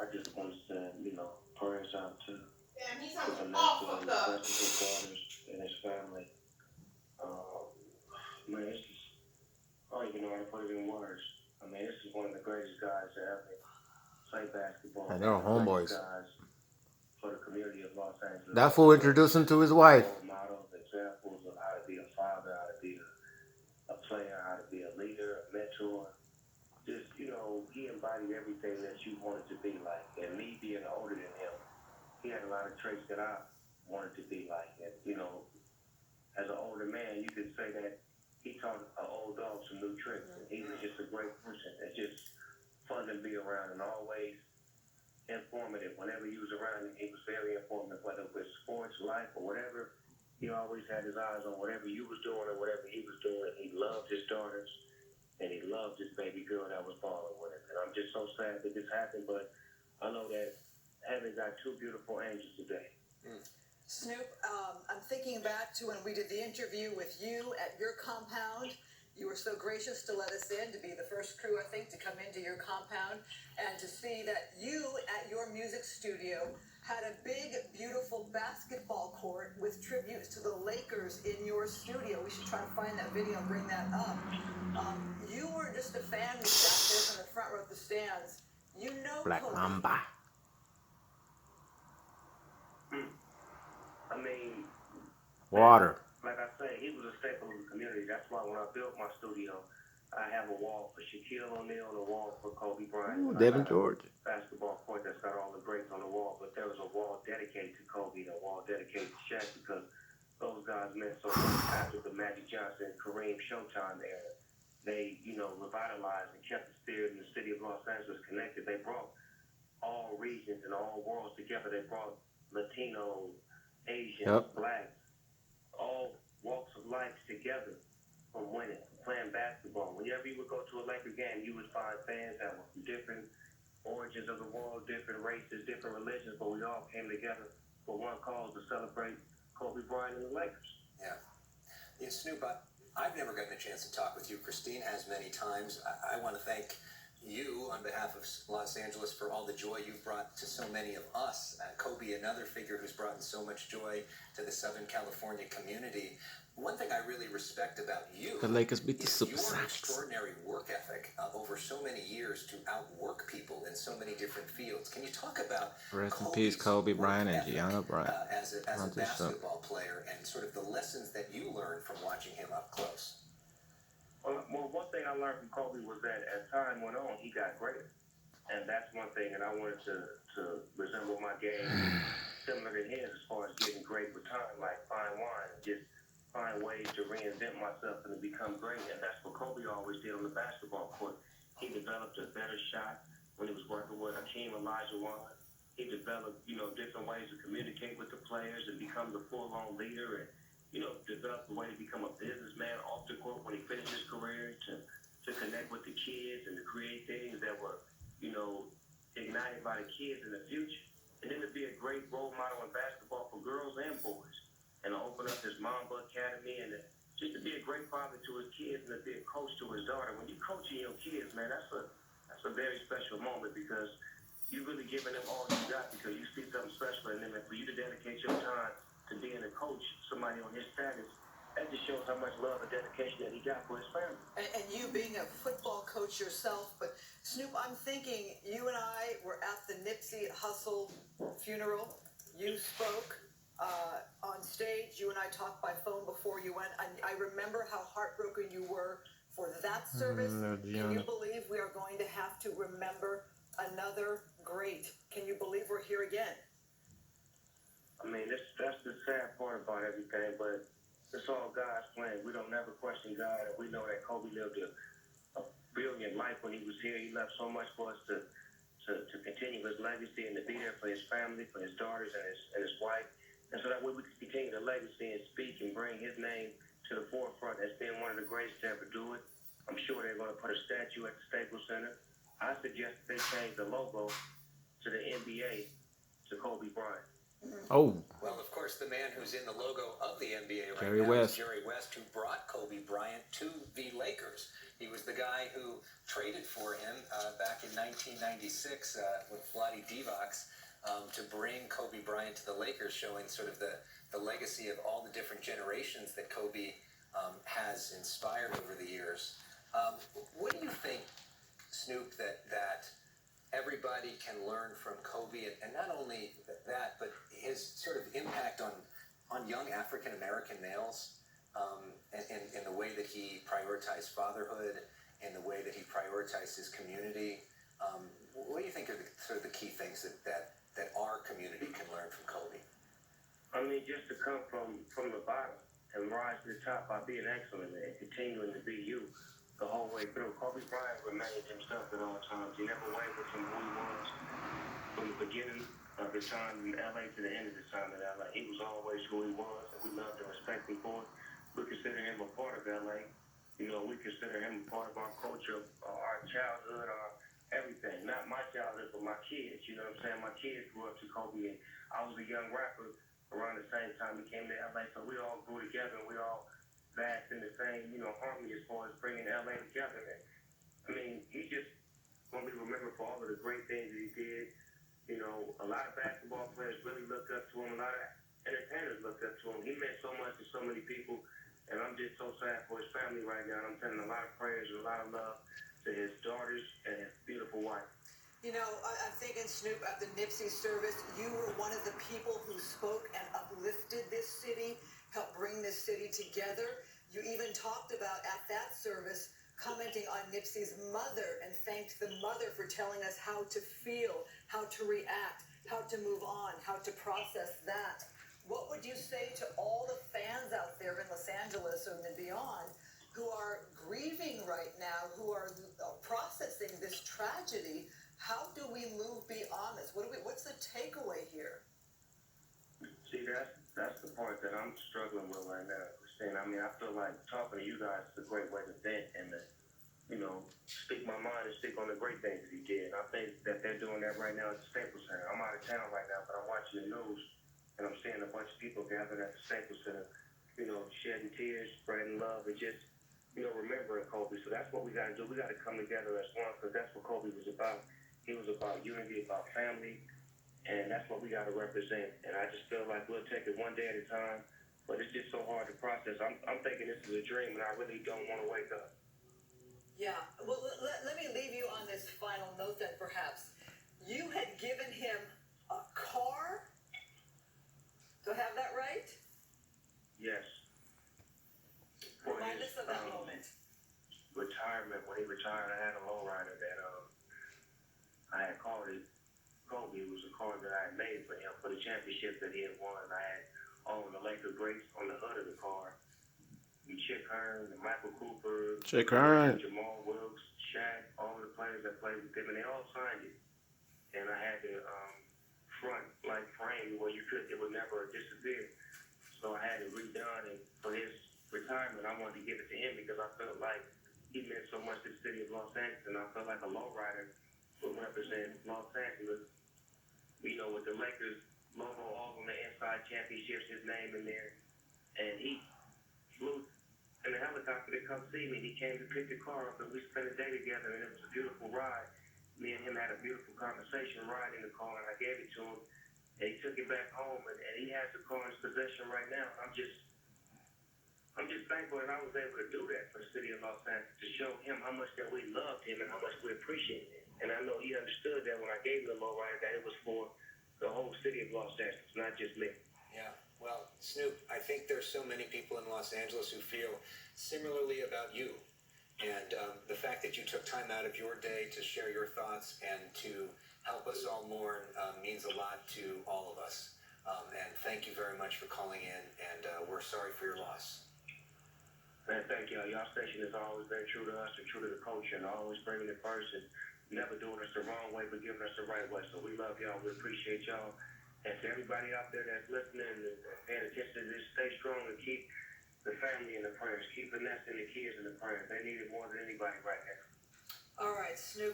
I just want to send, prayers out to Damn, he to sounds Vanessa awful and the stuff. rest of his daughters and his family. Man, it's just, I don't even know how to put it in words. I mean, this is one of the greatest guys to ever play basketball. And they're One of the greatest homeboys. guys for the community of Los Angeles. That fool introduced him to his wife. Role models, examples of how to be a father, how to be a player, how to be a leader, a mentor. Just, he embodied everything that you wanted to be like. And me being older than him, he had a lot of traits that I wanted to be like. And, as an older man, you could say that he taught an old dog some new tricks. And he was just a great person. It's just fun to be around and always informative. Whenever he was around, he was very informative, whether it was sports, life, or whatever. He always had his eyes on whatever you was doing or whatever he was doing. He loved his daughters, and he loved his baby girl that was balling with him. And I'm just so sad that this happened, but I know that heaven got two beautiful angels today. Snoop, I'm thinking back to when we did the interview with you at your compound. You were so gracious to let us in, to be the first crew, I think, to come into your compound, and to see that you, at your music studio, had a big, beautiful basketball court with tributes to the Lakers in your studio. We should try to find that video and bring that up. You were just a fan who sat there in the front row of the stands. You know Black Kobe. Mamba. I mean, Water. like I say, he was a staple of the community. That's why when I built my studio, I have a wall for Shaquille O'Neal and a wall for Kobe Bryant. Ooh, Devin George. Basketball court that's got all the greats on the wall, but there was a wall dedicated to Kobe and a wall dedicated to Shaq because those guys meant so much after the Magic Johnson, Kareem Showtime era. They, revitalized and kept the spirit in the city of Los Angeles connected. They brought all regions and all worlds together. They brought Latinos, Asians, Blacks, all walks of life together from winning, playing basketball. Whenever you would go to a Laker game, you would find fans that were from different origins of the world, different races, different religions, but we all came together for one cause to celebrate Kobe Bryant and the Lakers. Yeah. Snoop, I've never gotten a chance to talk with you. Christine has many times. I want to thank you on behalf of Los Angeles for all the joy you've brought to so many of us. Kobe, another figure who's brought in so much joy to the Southern California community. One thing I really respect about you The Lakers beat the is Super your Sox. extraordinary work ethic over so many years to outwork people in so many different fields. Can you talk about Rest in peace, Kobe Bryant and Gianna Bryant. as a basketball player and sort of the lessons that you learned from watching him up close? Well, one thing I learned from Kobe was that as time went on, he got greater. And that's one thing, and I wanted to resemble my game similar to his as far as getting great with time, like fine wine, and just find ways to reinvent myself and to become great. And that's what Kobe always did on the basketball court. He developed a better shot when he was working with Hakeem Olajuwon. He developed, different ways to communicate with the players and become the full-on leader and, develop the way to become a businessman off the court when he finished his career, to connect with the kids and to create things that were, ignited by the kids in the future. And then to be a great role model in basketball for girls and boys. And to open up this Mamba Academy and just to be a great father to his kids and to be a coach to his daughter. When you're coaching your kids, man, that's a very special moment because you're really giving them all you got because you see something special in them. And for you to dedicate your time to being a coach, somebody on his status, that just shows how much love and dedication that he got for his family. And you being a football coach yourself, but Snoop, I'm thinking you and I were at the Nipsey Hussle funeral. You spoke on stage. You and I talked by phone before you went. I remember how heartbroken you were for that service. Can you believe we are going to have to remember another great? Can you believe we're here again? I mean, that's the sad part about everything, but it's all God's plan. We don't never question God, and we know that Kobe lived a brilliant life when he was here. He left so much for us to continue his legacy and to be there for his family, for his daughters and his wife, and so that way we can continue the legacy and speak and bring his name to the forefront as being one of the greatest to ever do it. I'm sure they're going to put a statue at the Staples Center. I suggest that they change the logo to the NBA to Kobe Bryant. Oh. Well, of course, the man who's in the logo of the NBA right Jerry now West. is Jerry West, who brought Kobe Bryant to the Lakers. He was the guy who traded for him back in 1996 with Vlade Divac to bring Kobe Bryant to the Lakers, showing sort of the legacy of all the different generations that Kobe has inspired over the years. What do you think, Snoop, that everybody can learn from Kobe, and not only that, but his sort of impact on young African American males, and the way that he prioritized fatherhood, and the way that he prioritized his community? What do you think are sort of the key things that our community can learn from Kobe? I mean, just to come from the bottom and rise to the top by being excellent and continuing to be you the whole way through. Kobe Bryant remained himself at all times. He never wavered from who he was from the beginning of the time in LA to the end of the time in LA. He was always who he was, and we loved and respected him for it. We consider him a part of LA. You know, we consider him a part of our culture, our childhood, our everything. Not my childhood, but my kids. You know what I'm saying? My kids grew up to Kobe, and I was a young rapper around the same time he came to LA. So we all grew together, and we all basked in the same, you know, harmony as far as bringing LA together. And, I mean, he just going to be remembered for all of the great things that he did. You know, a lot of basketball players really looked up to him. A lot of entertainers looked up to him. He meant so much to so many people, and I'm just so sad for his family right now. And I'm sending a lot of prayers and a lot of love to his daughters and his beautiful wife. You know, I'm thinking, Snoop, at the Nipsey service, you were one of the people who spoke and uplifted this city, helped bring this city together. You even talked about, at that service, commenting on Nipsey's mother and thanked the mother for telling us how to feel, how to react, how to move on, how to process that. What would you say to all the fans out there in Los Angeles and beyond who are grieving right now, who are processing this tragedy? How do we move beyond this? What's the takeaway here? See, that's the part that I'm struggling with right now, Christine. I mean, I feel like talking to you guys is a great way to vent and to, you know, speak my mind and speak on the great things that he did. And I think that they're doing that right now at the Staples Center. I'm out of town right now, but I'm watching the news, and I'm seeing a bunch of people gathered at the Staples Center, you know, shedding tears, spreading love, and just, you know, remembering Kobe. So that's what we got to do. We got to come together as one, because that's what Kobe was about. He was about unity, about family, and that's what we got to represent. And I just feel like we'll take it one day at a time, but it's just so hard to process. I'm thinking this is a dream, and I really don't want to wake up. Yeah. Well, let me leave you on this final note then, perhaps. You had given him a car? Do I have that right? Yes. For Remind his, us of that moment. retirement, when he retired, I had a lowrider that I had called it Kobe. It was a car that I had made for him for the championship that he had won. I had all of the Laker greats on the hood of the car. Chick Hearn, Michael Cooper, Chick Hearn, Jamal Wilkes, Shaq, all of the players that played with him, and they all signed it. And I had the front like frame where it would never disappear. So I had it redone, and for his retirement, I wanted to give it to him because I felt like he meant so much to the city of Los Angeles, and I felt like a lowrider would represent Los Angeles. You know, with the Lakers logo all on the inside, championships, his name in there, and he flew in the helicopter to come see me. He came to pick the car up, and we spent a day together, and it was a beautiful ride. Me and him had a beautiful conversation riding the car, and I gave it to him, and he took it back home, and he has the car in his possession right now. I'm just thankful that I was able to do that for the city of Los Angeles, to show him how much that we loved him and how much we appreciated him. And I know he understood that when I gave him the lowrider, that it was for the whole city of Los Angeles, not just me. Yeah, well, Snoop, I think there's so many people in Los Angeles who feel similarly about you. And the fact that you took time out of your day to share your thoughts and to help us all mourn means a lot to all of us. And thank you very much for calling in, and we're sorry for your loss. Man, thank y'all. Y'all station has always been true to us and true to the culture, and always bringing it first and never doing us the wrong way, but giving us the right way. So we love y'all. We appreciate y'all. And to everybody out there that's listening and paying attention to this, stay strong and keep the family in the prayers. Keep Vanessa and the kids in the prayers. They need it more than anybody right now. All right, Snoop.